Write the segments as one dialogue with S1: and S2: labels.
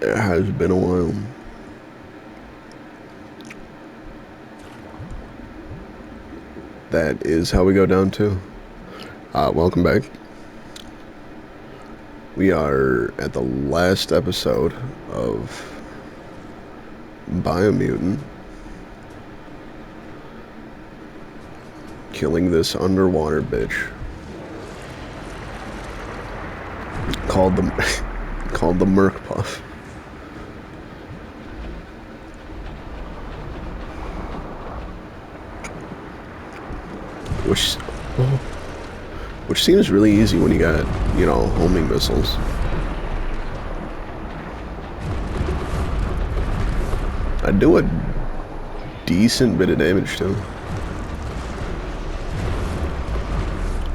S1: It has been a while. That is how we go down to. Welcome back. We are at the last episode of Biomutant. Killing this underwater bitch. Called the called the Merc Puff. Which seems really easy when you got, you know, homing missiles. I do a decent bit of damage too.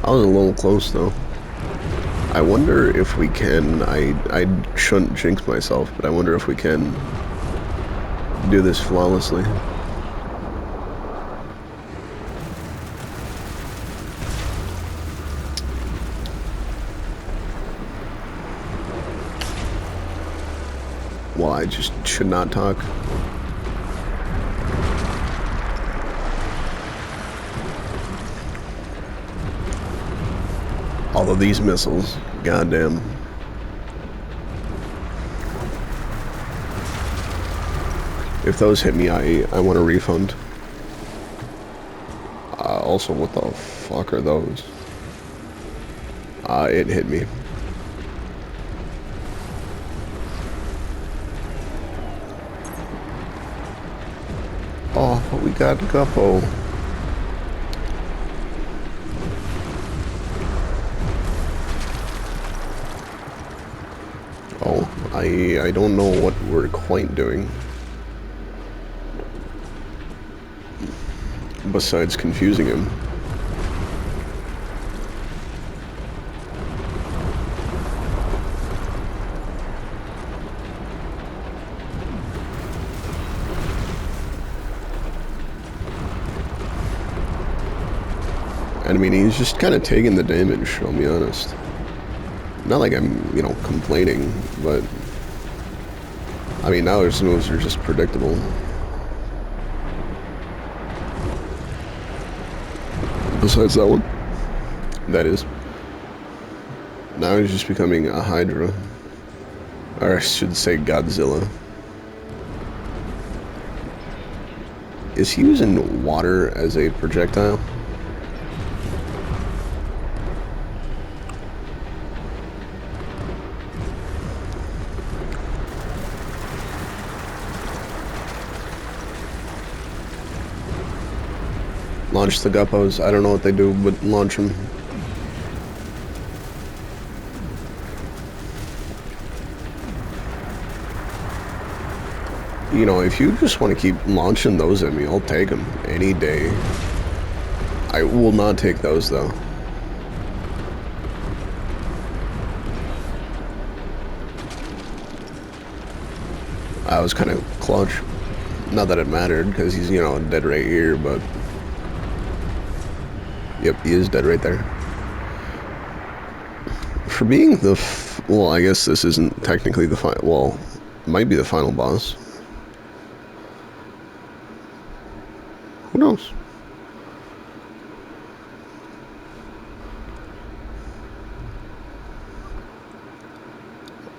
S1: I was a little close though. I wonder if we can, I shouldn't jinx myself, but I wonder if we can do this flawlessly. Well, I just should not talk. All of these missiles, goddamn. If those hit me, I want a refund. Also, what the fuck are those? It hit me. Oh, we got Guppo. Oh, I don't know what we're quite doing. Besides confusing him. And I mean, he's just kind of taking the damage, I'll be honest. Not like I'm, you know, complaining, but... I mean, now his moves are just predictable. Besides that one. That is. Now he's just becoming a Hydra. Or I should say Godzilla. Is he using water as a projectile? Launch the Guppos. I don't know what they do, but launch them. You know, if you just want to keep launching those at me, I'll take them any day. I will not take those, though. I was kind of clutch. Not that it mattered, because he's, you know, dead right here, but... Yep, he is dead right there. For being the... well, I guess this isn't technically the final... well, might be the final boss. Who knows?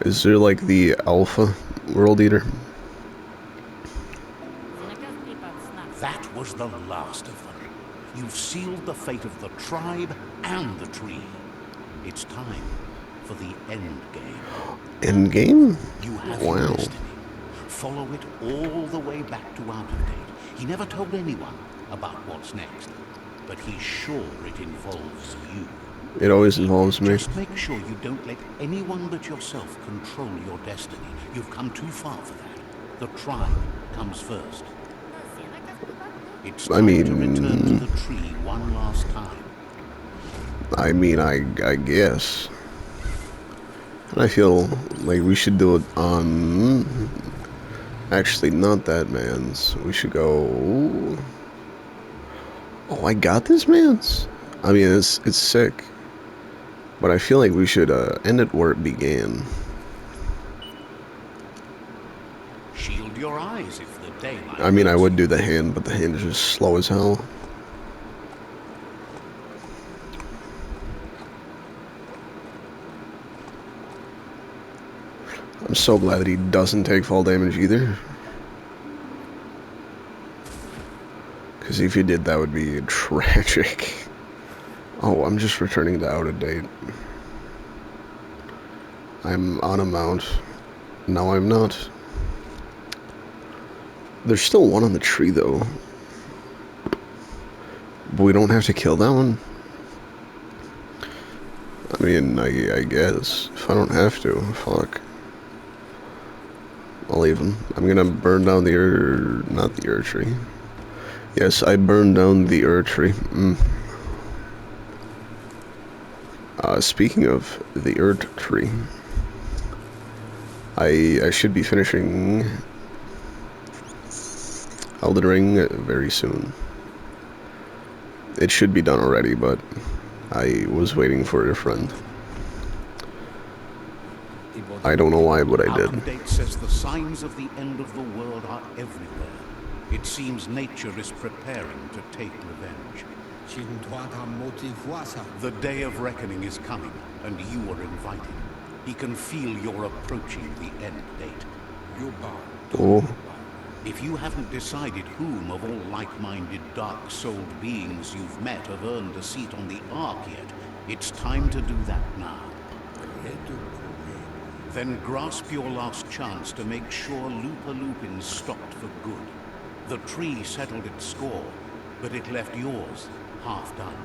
S1: Is there, like, the Alpha World Eater?
S2: That was the last of them. You've sealed the fate of the tribe and the tree. It's time for the end game.
S1: End game?
S2: You have
S1: wow.
S2: Your destiny. Follow it all the way back to Out of Date. He never told anyone about what's next, but he's sure it involves you.
S1: It always involves me.
S2: Just make sure you don't let anyone but yourself control your destiny. You've come too far for that. The tribe comes first. It's time to return to the tree one last time.
S1: I mean, I guess. And I feel like we should do it on... actually, not that man's. We should go... oh, I got this man's? I mean, it's sick. But I feel like we should end it where it began.
S2: shield your eyes if the
S1: I
S2: daylight
S1: mean, I
S2: hurts
S1: would
S2: you.
S1: do the hand, but the hand is just slow as hell. I'm so glad that he doesn't take fall damage either. Because if he did, that would be tragic. Oh, I'm just returning to out of date. I'm on a mount. No, I'm not. There's still one on the tree, though. But we don't have to kill that one. I mean, I guess. If I don't have to, fuck. I'll leave him. I'm gonna burn down the not the tree. Yes, I burned down the tree. Speaking of the tree, I should be finishing Elden Ring very soon. It should be done already, but I was waiting for a friend. I don't know why, but I
S2: Our
S1: did.
S2: update says the signs of the end of the world are everywhere. It seems nature is preparing to take revenge. The day of reckoning is coming, and you are invited. He can feel you're approaching the end date.
S1: Oh,
S2: If you haven't decided whom of all like-minded dark-souled beings you've met have earned a seat on the Ark yet, it's time to do that now. Then grasp your last chance to make sure Lupin stopped for good. The tree settled its score, but it left yours half done.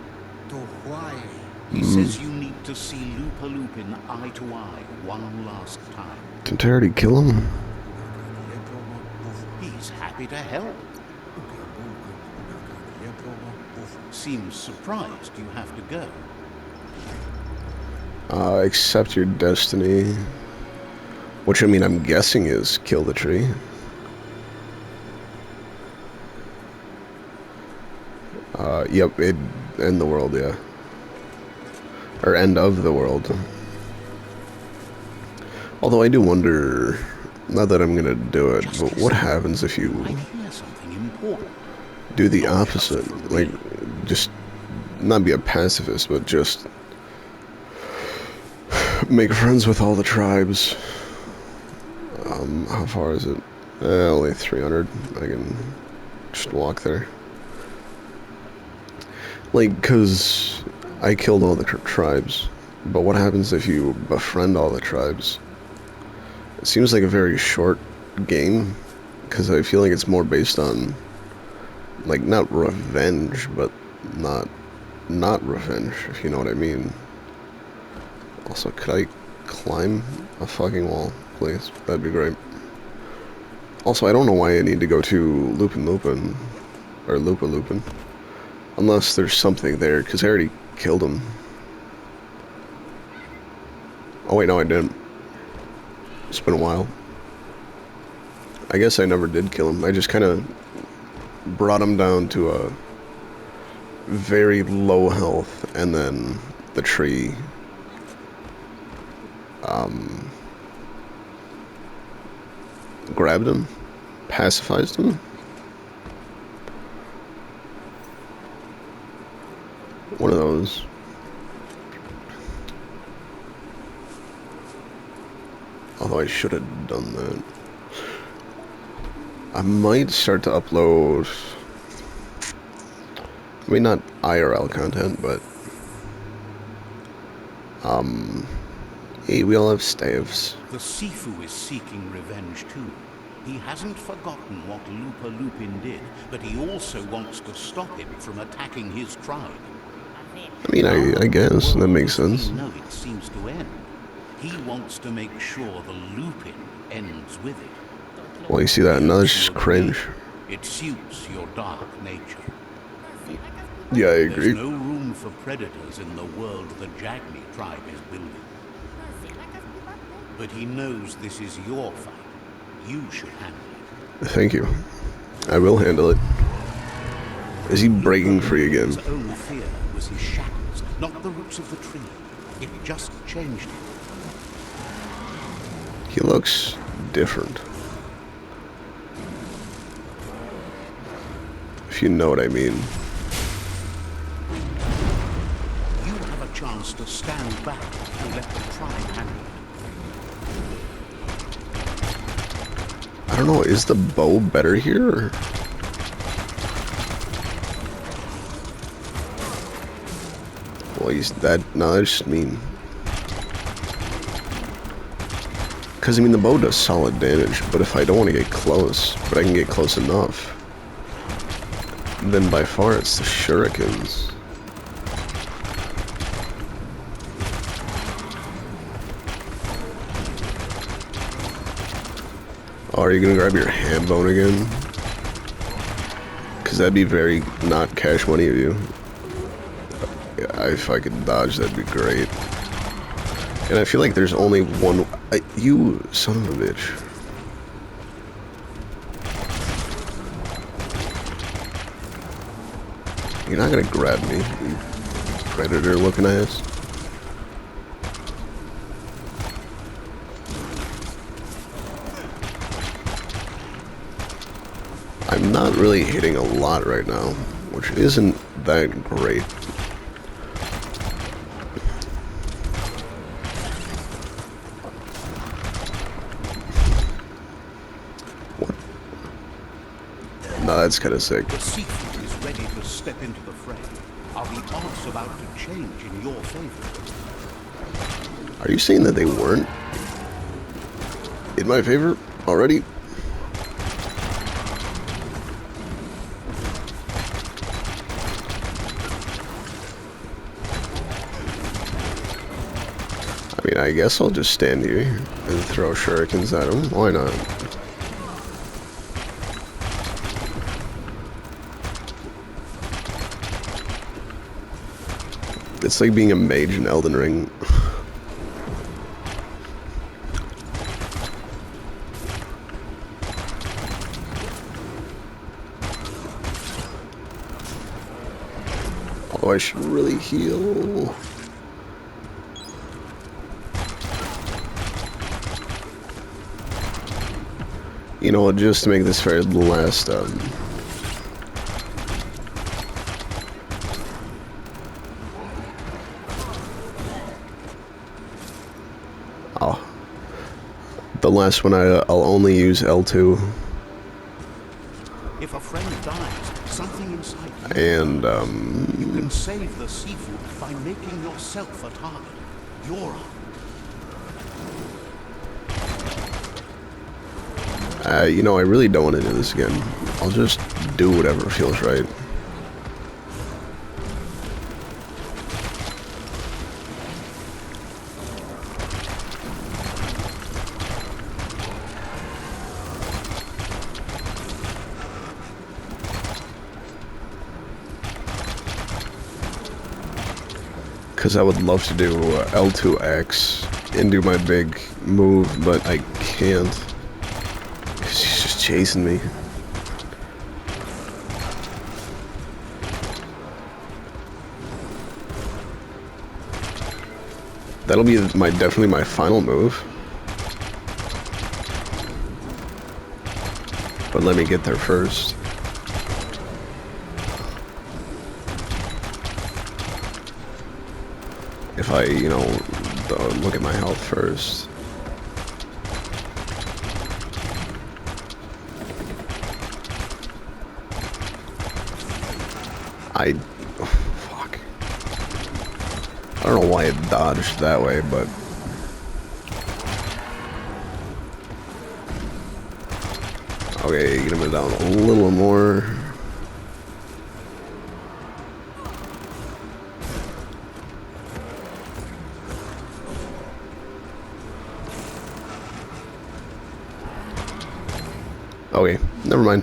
S2: He says you need to see Lupin eye to eye one last time.
S1: didn't I already kill him?
S2: He's happy to help. Seems surprised you have to go.
S1: Accept your destiny. Which, I mean, I'm guessing is kill the tree. Yep, it end the world, yeah. Or end of the world. Although I do wonder, not that I'm gonna do it, but what happens if you do the opposite? Like, just not be a pacifist, but just make friends with all the tribes. How far is it? Only 300. I can just walk there. Like, cause I killed all the tribes, but what happens if you befriend all the tribes? It seems like a very short game, because I feel like it's more based on, like, not revenge, but not revenge, if you know what I mean. Also, could I climb a fucking wall, please? That'd be great. Also, I don't know why I need to go to Lupin, or Lupin, unless there's something there, because I already killed him. Oh wait, no I didn't. It's been a while. I guess I never did kill him. I just kind of brought him down to a very low health, and then the tree grabbed him, pacifized him. One of those. Although I should have done that. I might start to upload, I mean, not IRL content, but hey, we all have staves.
S2: The Sifu is seeking revenge too. He hasn't forgotten what Lupin did, but he also wants to stop him from attacking his tribe.
S1: I mean, I guess that makes sense.
S2: No, it seems to end. He wants to make sure the Lupin ends with it.
S1: Well, you see that? Now it's just cringe.
S2: It suits your dark nature.
S1: Yeah, I agree.
S2: There's no room for predators in the world the Jagni tribe is building. But he knows this is your fight. You should handle it.
S1: Thank you. I will handle it. Is he breaking free again?
S2: His own fear was his shackles, not the roots of the tree. It just changed him.
S1: He looks different. if you know what I mean.
S2: You have a chance to stand back and let the tribe handle it.
S1: I don't know, is the bow better here? Or? Well, he's that. No, that's just mean. Because, I mean, the bow does solid damage, but if I don't want to get close, but I can get close enough, then by far it's the shurikens. Oh, are you gonna grab your hand bone again? Because that'd be very not cash money of you. Yeah, if I could dodge, that'd be great. And I feel like there's only one... you son of a bitch. You're not gonna grab me, you predator-looking ass. I'm not really hitting a lot right now, which isn't that great. What? No, that's kind of sick.
S2: The seafood is ready to step into the fray. Are the odds about to change in your favor?
S1: Are you saying that they weren't in my favor already? I mean, I guess I'll just stand here and throw shurikens at him. Why not? It's like being a mage in Elden Ring. Oh, I should really heal. You know, just to make this fair, the last, oh. The last one, I'll only use L2.
S2: If a friend dies, something inside you...
S1: And,
S2: You can save the seafood by making yourself a target. You're
S1: you know, I really don't want to do this again. I'll just do whatever feels right. Because I would love to do L2X and do my big move, but I can't. Because he's just chasing me. That'll be definitely my final move. But let me get there first. If I, you know, look at my health first. Oh, fuck. I don't know why it dodged that way, but... Okay, get him down a little more. Okay, never mind.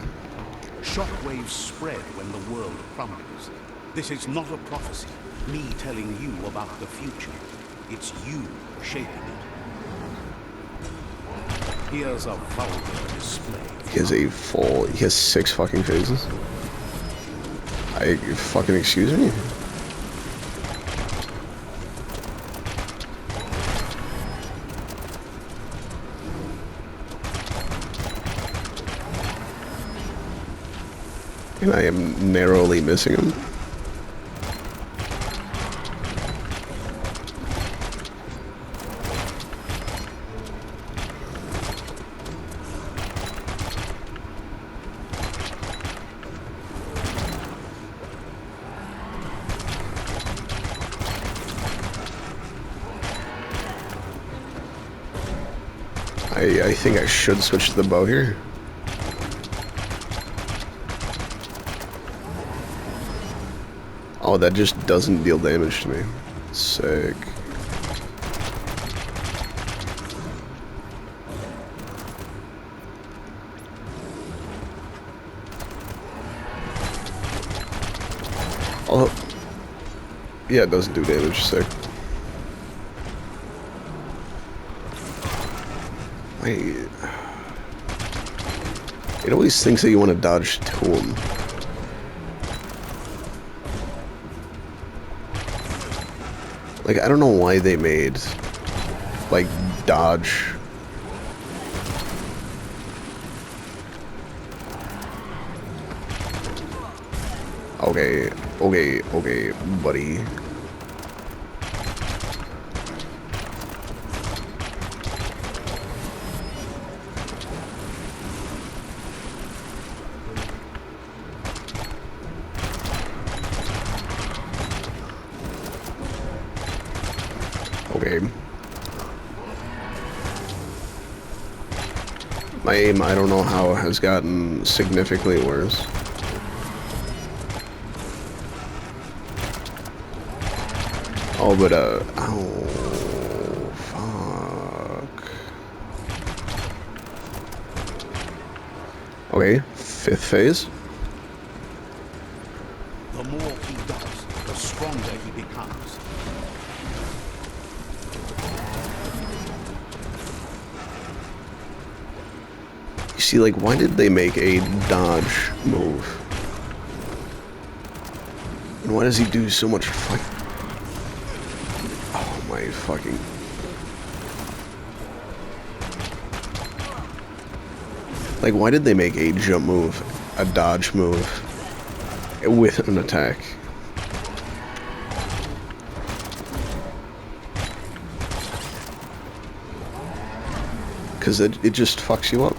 S2: Shockwaves spread when the world crumbles. This is not a prophecy, me telling you about the future. It's you shaping it. Here's a vulgar display.
S1: He has 6 fucking phases. Fucking excuse me? And I am narrowly missing him. I think I should switch to the bow here. Oh, that just doesn't deal damage to me. Sick. Oh, yeah, it doesn't do damage. Sick. Wait. It always thinks that you want to dodge to him. Like, I don't know why they made, like, dodge. Okay, okay, buddy. Okay. My aim, I don't know how, has gotten significantly worse. Oh, but, oh, fuck. Okay, 5th phase.
S2: The more he does, the stronger he becomes.
S1: You see, like, why did they make a dodge move? And why does he do so much fight? Oh my fucking... Like, why did they make a jump move, a dodge move, with an attack? Because it just fucks you up.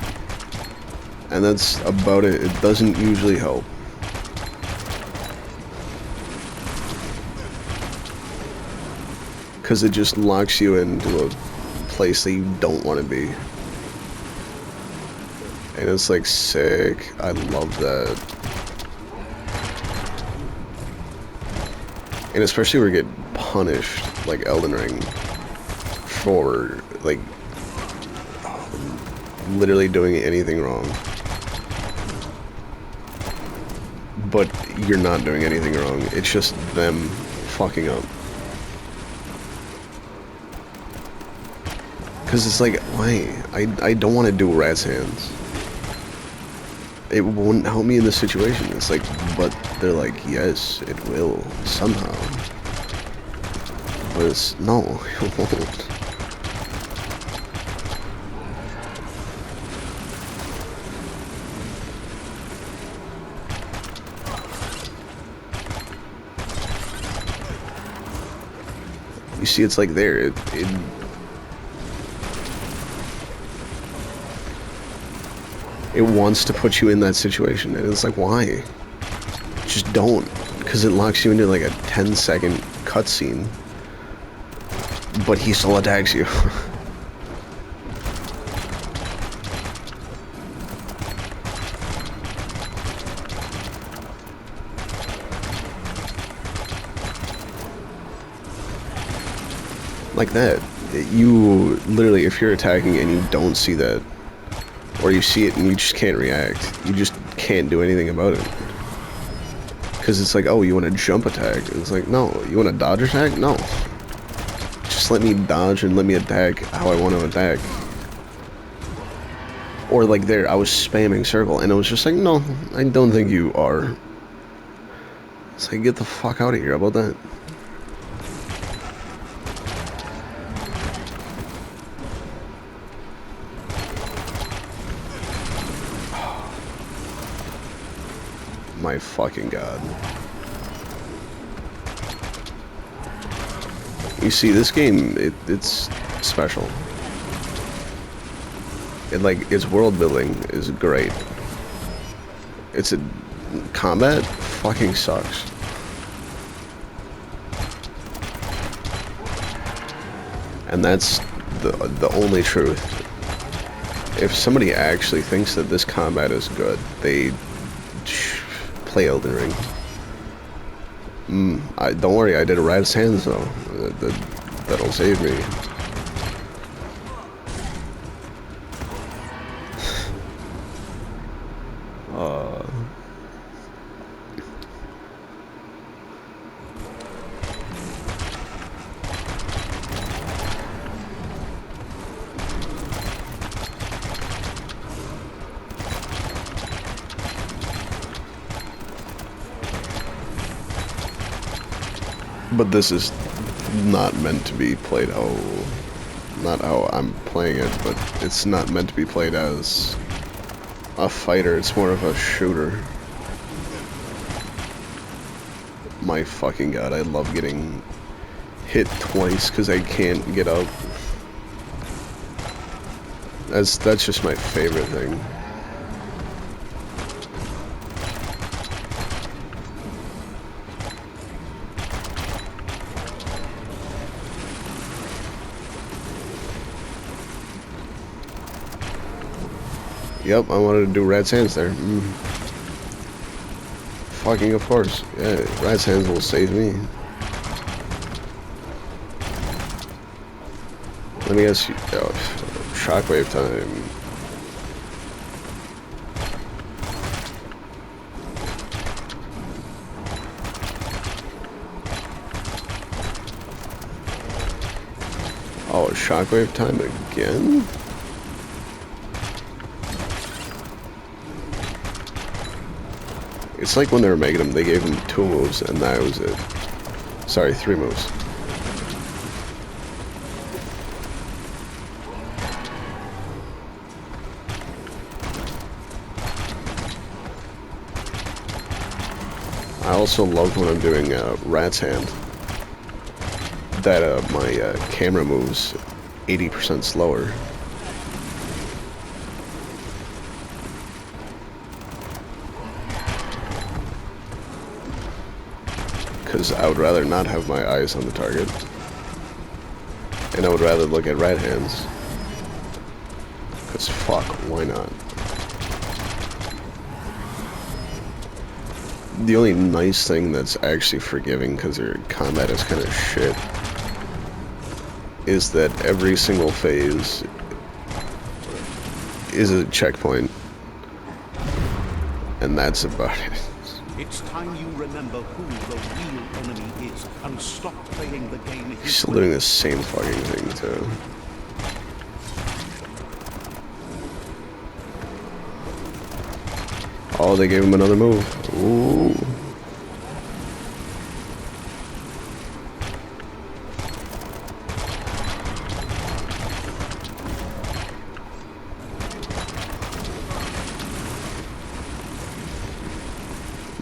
S1: And that's about it. It doesn't usually help. Because it just locks you into a place that you don't want to be. And it's like sick. I love that. And especially where you get punished, like Elden Ring, for, like, literally doing anything wrong. But you're not doing anything wrong. It's just them fucking up. Because it's like, why? I don't want to do rat's hands. It won't help me in this situation. It's like, but they're like, yes, it will, somehow. But it's, no, it won't. You see, it's like there, it wants to put you in that situation, and it's like, why? Just don't, because it locks you into like a 10-second cutscene, but he still attacks you. Like that. You literally, if you're attacking and you don't see that, or you see it and you just can't react, you just can't do anything about it. Because it's like, oh, you want to jump attack? It's like, no. You want to dodge attack? No. Just let me dodge and let me attack how I want to attack. Or like there, I was spamming circle and it was just like, no, I don't think you are. It's like, get the fuck out of here. How about that? My fucking god. You see, this game, it's special. Like, its world building is great. It's a... combat fucking sucks. And that's the only truth. If somebody actually thinks that this combat is good, they play Elden Ring. Don't worry, I did a Rat's Hands though. That'll save me. But this is not meant to be played not how I'm playing it, but it's not meant to be played as a fighter, it's more of a shooter. My fucking god, I love getting hit twice because I can't get up. That's just my favorite thing. Yep, I wanted to do Rat's Hands there. Fucking of course. Yeah, Rat's Hands will save me. Let me guess. Oh, shockwave time. Oh, shockwave time again? It's like when they were making them, they gave him 2 moves, and that was it. Sorry, 3 moves. I also love when I'm doing Rat's Hand, that my camera moves 80% slower. Because I would rather not have my eyes on the target. And I would rather look at Rat Hands. Because fuck, why not? The only nice thing that's actually forgiving, because their combat is kind of shit, is that every single phase is a checkpoint. And that's about it.
S2: It's time you remember who the real enemy is and stop playing the game.
S1: He's still doing the same fucking thing, too. Oh, they gave him another move. Ooh.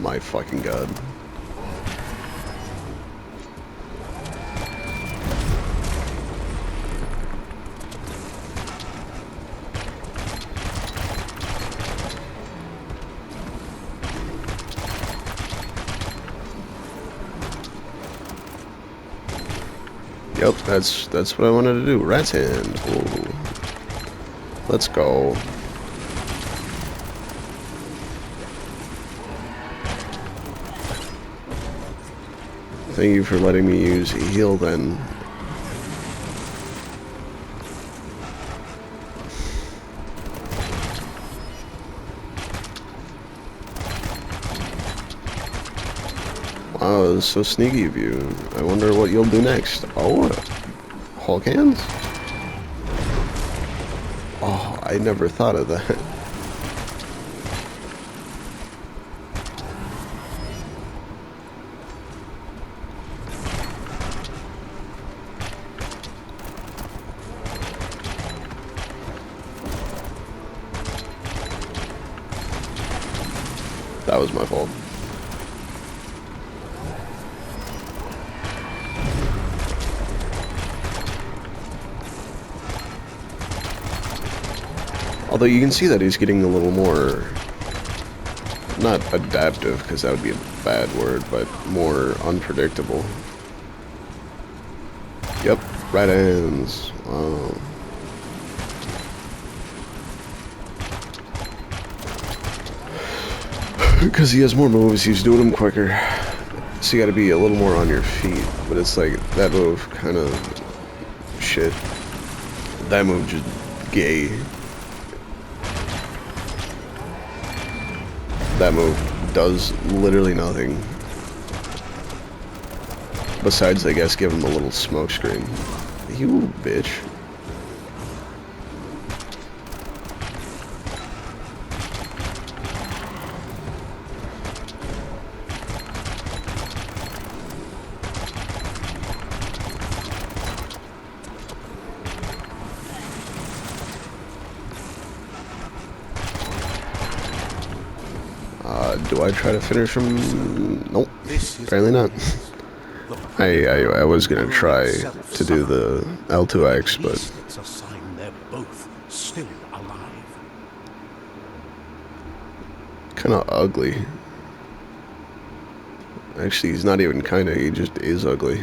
S1: My fucking god. Yep, that's what I wanted to do. Rat's Hand. Ooh. Let's go. Thank you for letting me use heal then. Wow, that's so sneaky of you. I wonder what you'll do next. Oh, Hulk hands? Oh, I never thought of that. That was my fault. Although you can see that he's getting a little more, not adaptive, because that would be a bad word, but more unpredictable. Yep, right hands. Wow. Because he has more moves, he's doing them quicker. So you gotta be a little more on your feet. But it's like, that move kind of shit. That move just gay. That move does literally nothing. Besides, I guess, give him a little smoke screen. You bitch. Do I try to finish him? Nope. Apparently not. I was gonna try to do the L2X, but
S2: it's a sign they're both still alive.
S1: kind of ugly. Actually, he's not even kinda, he just is ugly.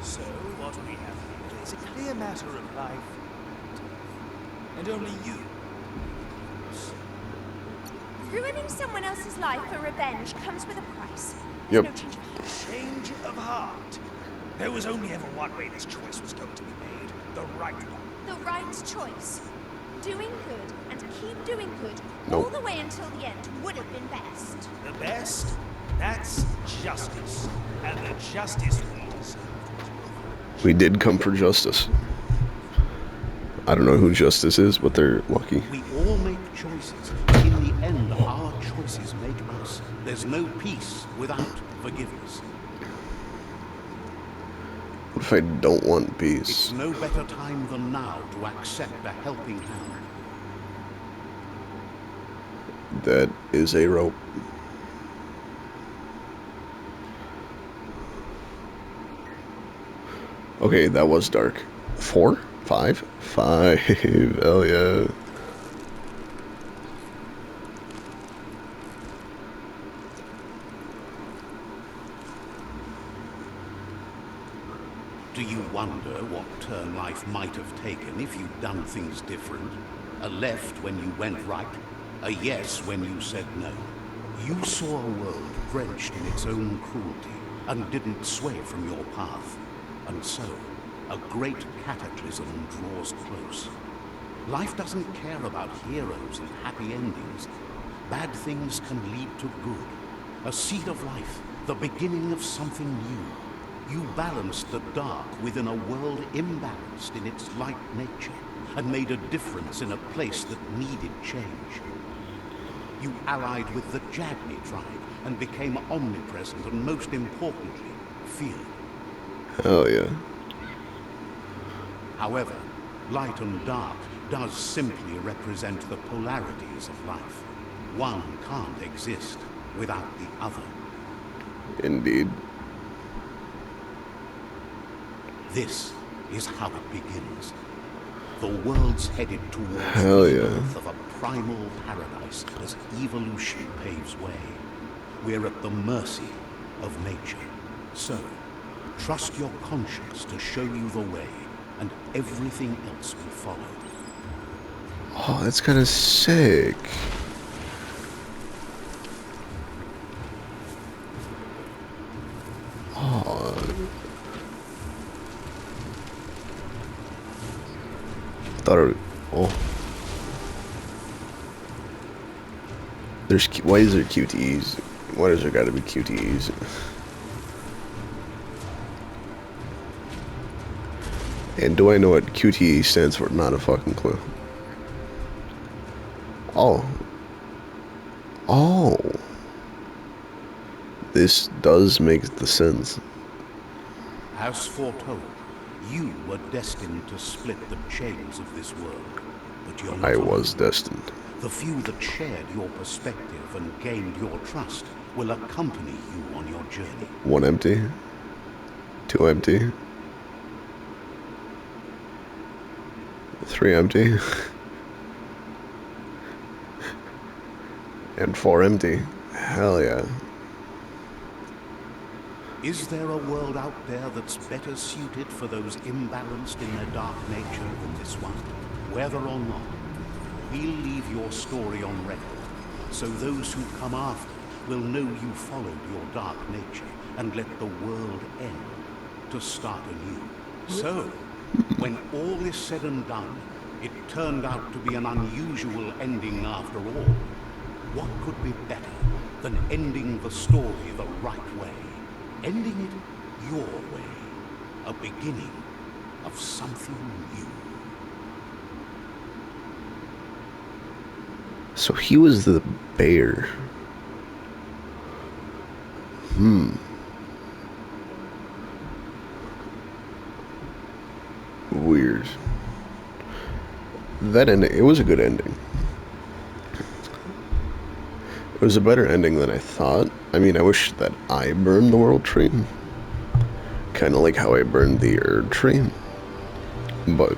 S3: So, what we have here is a clear matter of life and only you.
S4: Ruining someone else's life for revenge comes with a price.
S1: Yep.
S4: No change of heart.
S3: Change of heart. There was only ever one way this choice was going to be made. The right one.
S4: The right choice. Doing good and keep doing good
S1: Nope.
S4: all the way until the end would have been best.
S3: The best? That's justice. And the justice we deserve.
S1: We did come for justice. I don't know who justice is, but they're lucky.
S2: We all make choices. In the end, our choices make us. There's no peace without forgiveness.
S1: What if I don't want
S2: It's
S1: peace?
S2: no better time than now to accept a helping hand.
S1: That is a rope. Okay, that was dark. 4? 5? 5. Hell yeah.
S2: Do you wonder what turn life might have taken if you'd done things different? A left when you went right, a yes when you said no. You saw a world drenched in its own cruelty and didn't sway from your path. And so, a great cataclysm draws close. Life doesn't care about heroes and happy endings. Bad things can lead to good. A seed of life, the beginning of something new. You balanced the dark within a world imbalanced in its light nature, and made a difference in a place that needed change. You allied with the Jadni tribe, and became omnipresent and, most importantly, feared.
S1: Hell yeah.
S2: However, light and dark does simply represent the polarities of life. One can't exist without the other.
S1: Indeed.
S2: This is how it begins. The world's headed towards
S1: Hell
S2: the
S1: yeah.
S2: birth of a primal paradise as evolution paves way. We're at the mercy of nature. So, trust your conscience to show you the way, and everything else will follow.
S1: Oh, that's kind of sick. Oh. Thought it. Oh. There's. Why is there QTEs? Why does there gotta be QTEs? And do I know what QTE stands for? Not a fucking clue. Oh. Oh. This does make the sense.
S2: As foretold, you were destined to split the chains of this world. But you're not
S1: I
S2: alone.
S1: was destined.
S2: The few that shared your perspective and gained your trust will accompany you on your journey.
S1: 1 empty. 2 empty. 3 empty. And 4 empty. Hell yeah.
S2: Is there a world out there that's better suited for those imbalanced in their dark nature than this one? Whether or not, we'll leave your story on record, so those who come after will know you followed your dark nature and let the world end to start anew. So, when all is said and done, it turned out to be an unusual ending after all. What could be better than ending the story the right way? Ending it your way. A beginning of something new.
S1: So he was the bear. Weird. That ending, it was a good ending. It was a better ending than I thought. I mean, I wish that I burned the world tree. Kind of like how I burned the Erd tree. But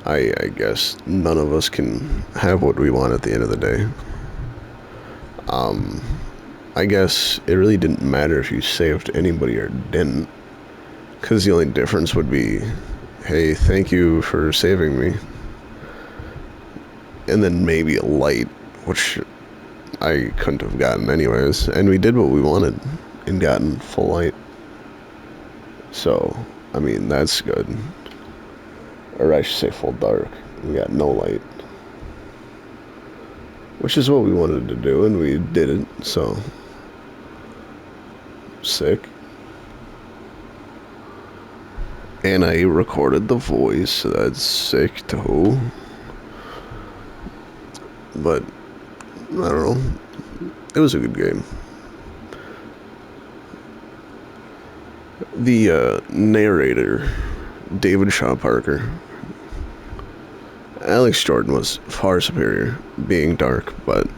S1: I guess none of us can have what we want at the end of the day. I guess it really didn't matter if you saved anybody or didn't. Because the only difference would be, hey, thank you for saving me. And then maybe a light, which I couldn't have gotten anyways. And we did what we wanted and gotten full light. So, I mean, that's good. Or I should say full dark. We got no light. Which is what we wanted to do, and we did it, so. Sick. And I recorded the voice, so that's sick too. But, I don't know. It was a good game. The narrator, David Shaw Parker. Alex Jordan was far superior, being dark, but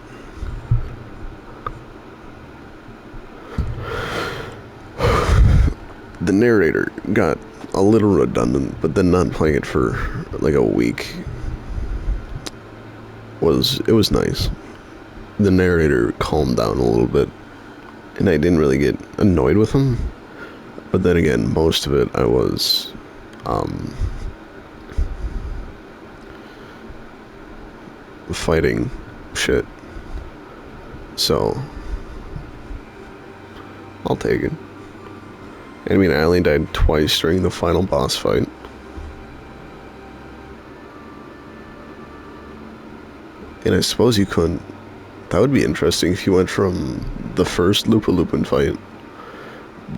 S1: the narrator got a little redundant, but then not playing it for like a week was nice. The narrator calmed down a little bit, and I didn't really get annoyed with him. But then again, most of it I was fighting shit. So I'll take it. I mean, I only died twice during the final boss fight. And I suppose you couldn't. That would be interesting if you went from the first Lupa Lupin fight,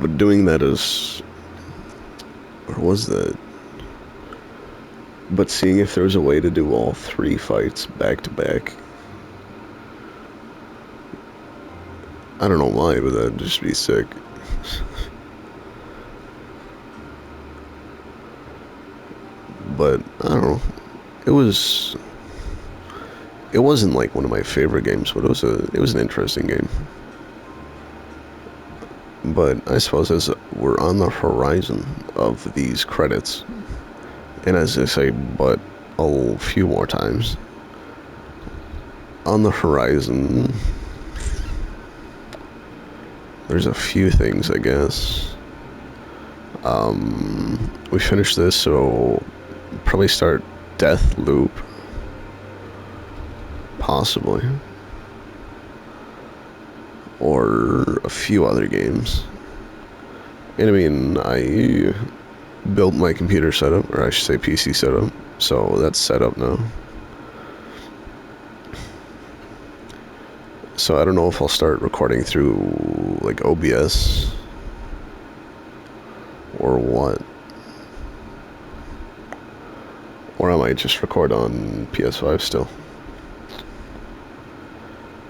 S1: but doing that as. Or was that? But seeing if there was a way to do all 3 fights back to back. I don't know why, but that'd just be sick. But I don't know. It wasn't like one of my favorite games, but it was an interesting game. But I suppose as we're on the horizon of these credits, and as I say, but a few more times, on the horizon, there's a few things, I guess. We finished this, so probably start Death Loop. Possibly. Or a few other games. And I mean, I built my computer setup, or I should say PC setup, so that's set up now. So I don't know if I'll start recording through like OBS or what. Or I might just record on PS5 still.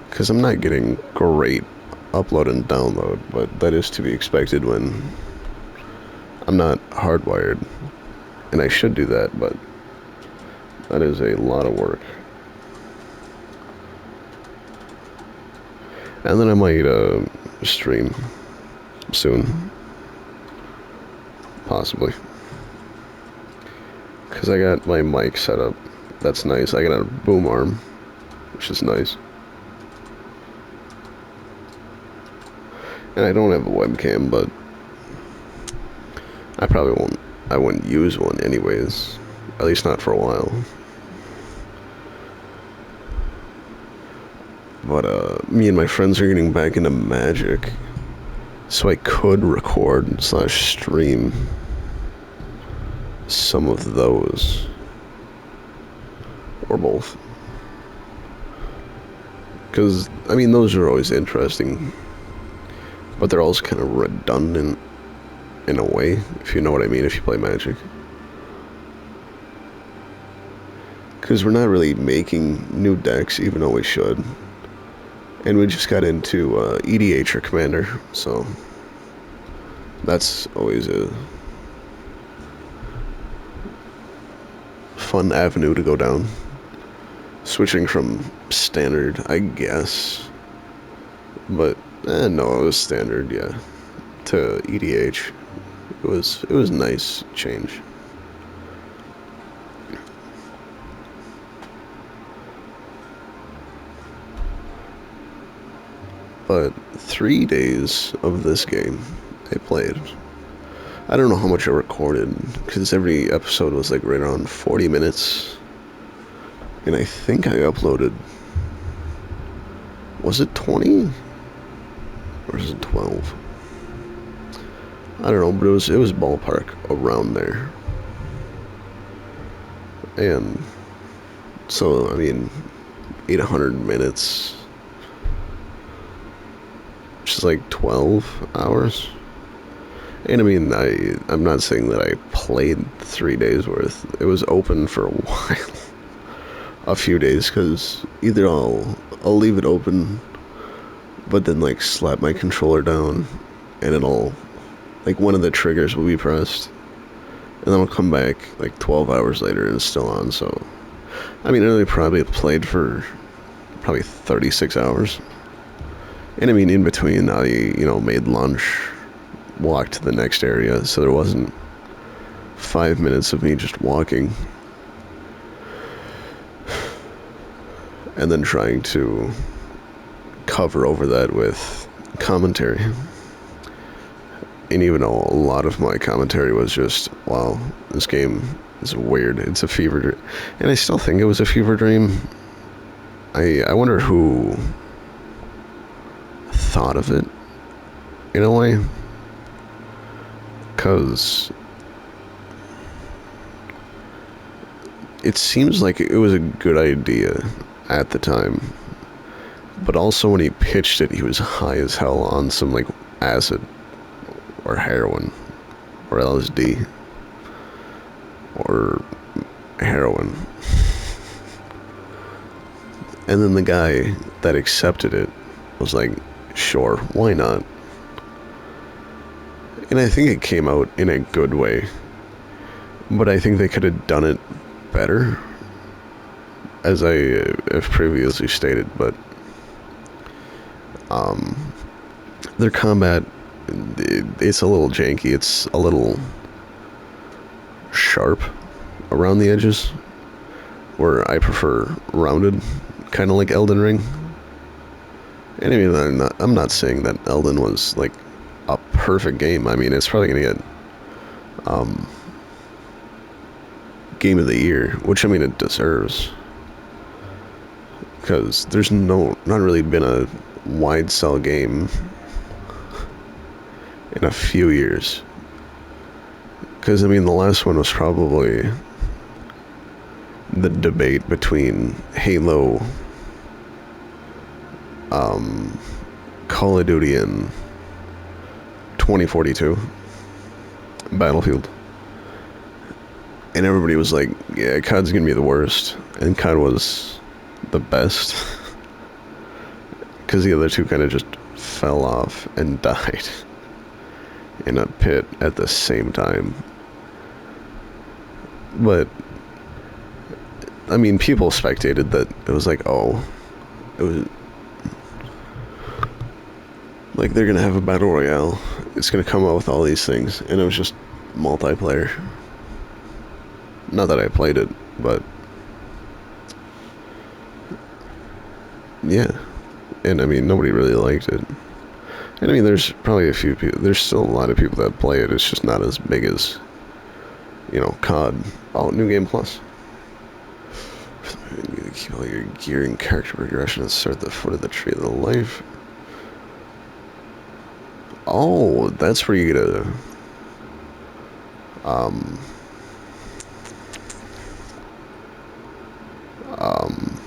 S1: Because I'm not getting great upload and download, but that is to be expected when I'm not hardwired. And I should do that, but that is a lot of work. And then I might stream soon. Possibly. Because I got my mic set up. That's nice. I got a boom arm, which is nice. And I don't have a webcam, but I probably won't. I wouldn't use one anyways. At least not for a while. But me and my friends are getting back into Magic, so I could record / stream some of those, or both. Because I mean, those are always interesting, but they're also kind of redundant in a way, if you know what I mean. If you play Magic. Because we're not really making new decks, even though we should. And we just got into EDH or Commander, so that's always a fun avenue to go down. Switching from Standard, I guess. But, no, it was Standard, yeah. To EDH. It was a nice change. But 3 days of this game I played. I don't know how much I recorded, because every episode was like right around 40 minutes. And I think I uploaded... Was it 20? Or is it 12? I don't know, but it was ballpark around there. And so, I mean, 800 minutes, which is like 12 hours. And I mean, I'm not saying that I played 3 days worth. It was open for a while. A few days, because either I'll leave it open, but then like slap my controller down, and it'll, like, one of the triggers will be pressed, and then I'll come back like 12 hours later and it's still on. So I mean, I only probably played for probably 36 hours. And I mean, in between, I, made lunch, walked to the next area, so there wasn't 5 minutes of me just walking. And then trying to cover over that with commentary. And even though a lot of my commentary was just, wow, this game is weird, it's a fever dream. And I still think it was a fever dream. I wonder who thought of it, in a way. Because it seems like it was a good idea at the time. But also when he pitched it, he was high as hell on some, like, acid or heroin or LSD or heroin. And then the guy that accepted it was like, sure, why not? And I think it came out in a good way, but I think they could have done it better, as I have previously stated. But their combat, it's a little janky, it's a little sharp around the edges, where I prefer rounded, kind of like Elden Ring. And I mean, I'm not saying that Elden was like a perfect game. I mean, it's probably gonna get Game of the Year, which I mean it deserves, because there's not really been a wide sell game in a few years. Because I mean, the last one was probably the debate between Halo, Call of Duty, and 2042 Battlefield. And everybody was like, yeah, COD's gonna be the worst. And COD was the best. Because the other two kind of just fell off and died in a pit at the same time. But, I mean, people spectated that. It was like, oh, it was like, they're gonna have a battle royale, it's gonna come out with all these things, and it was just multiplayer. Not that I played it, but yeah. And I mean, nobody really liked it. And I mean, there's probably a few people. There's still a lot of people that play it. It's just not as big as, COD. Oh, New Game Plus. You keep all your gear and character progression and start at the foot of the tree of the life. Oh, that's where you get a. Um. Um.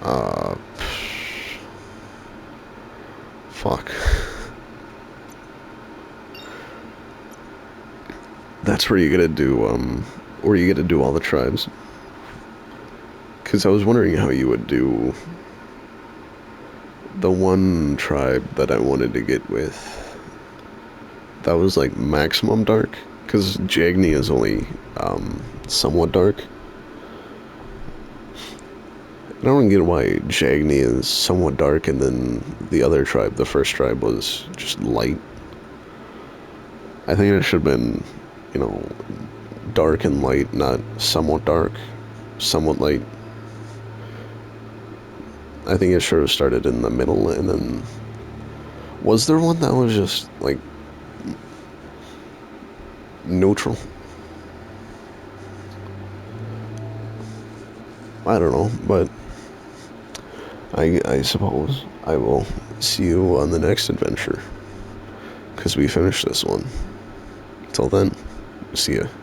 S1: Uh. Fuck. That's where you get to do, where you get to do all the tribes. Because I was wondering how you would do the one tribe that I wanted to get with. That was like maximum dark. Because Jagni is only, somewhat dark. I don't get why Jagni is somewhat dark and then the other tribe, the first tribe, was just light. I think it should have been, you know, dark and light, not somewhat dark, somewhat light. I think it should have started in the middle and then. Was there one that was just, like, neutral? I don't know, but I suppose I will see you on the next adventure. Because we finished this one. Till then, see ya.